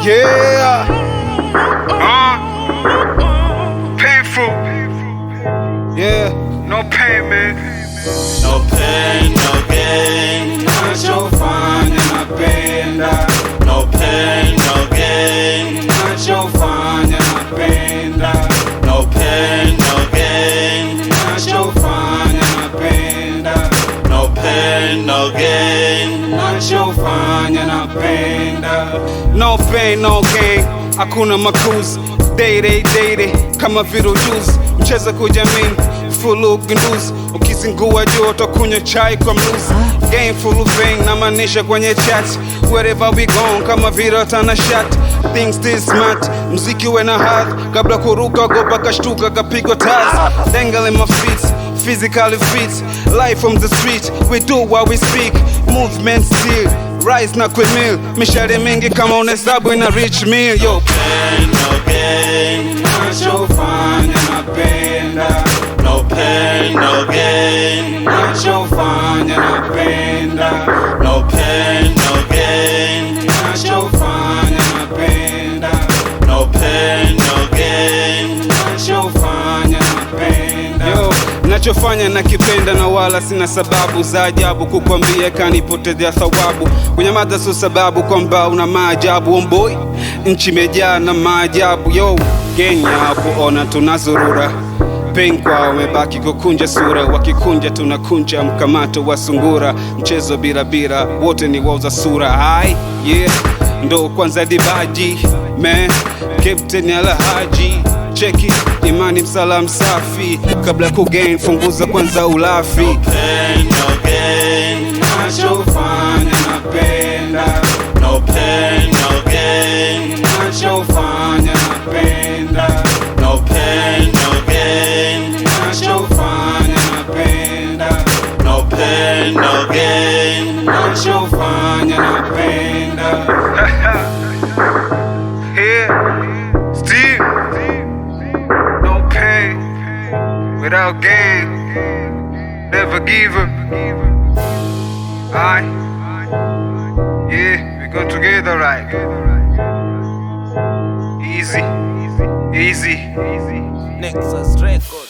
Yeah. Painful. Yeah. No pain, man. No pain, no gain. Nachofanya napenda. No pain, no gain. Nachofanya napenda. No pain, no gain. Nachofanya napenda. No pain, no gain. Nachofanya napenda. No pain, no gain. Hakuna makuzi. Day kama virujuzi. Mcheza kujamini full ugunduzi. Ukizingua juu utakunywa chai kwa mluzi. Game full of pain na manisha kwenye chat. Wherever we gone kama vile tana shot. Things this smart. Mziki wena hadhi. Kabla kuruka gopa kashtuka kapigwa tazi. Dangle in my feet. Physically fit. Life from the street. We do what we speak. Movement still. Rise na kwemil. Mishare mingi kama unesabu ina rich meal. Yo. Pain, no gain. Nachofanya napenda. No pain, no gain. Nachofanya napenda. No pain, no gain. Nachofanya napenda. No pain, no gain. Nachofanya napenda. Yo, nachofanya nakipenda na wala sina sababu za ajabu kukwambia kanipotezea thawabu. Kunyamaza sio sababu kwamba una maajabu. Homeboy, nchi imejaa na maajabu. Yo, Kenya hapo ona tunazurura. Pain kwao wamebaki kukunja sura. Wakikunja tunakunja mkamato wa sungura. Mchezo bila wote ni wauza sura. Hai, yeah, ndo kwanza dibaji man, Captain Alhaji. Cheki imani msalam safi. Kabla kugain funguza kwanza ulafi. No pain, no gain. Nachofanya napenda. No pain, no gain. Nachofanya napenda. No pain, no gain. Nachofanya napenda. No pain, no gain. Nachofanya napenda. Here, still, no pain without gain. Never give up. Aye, yeah, we go together, right? Easy. Nexus Records.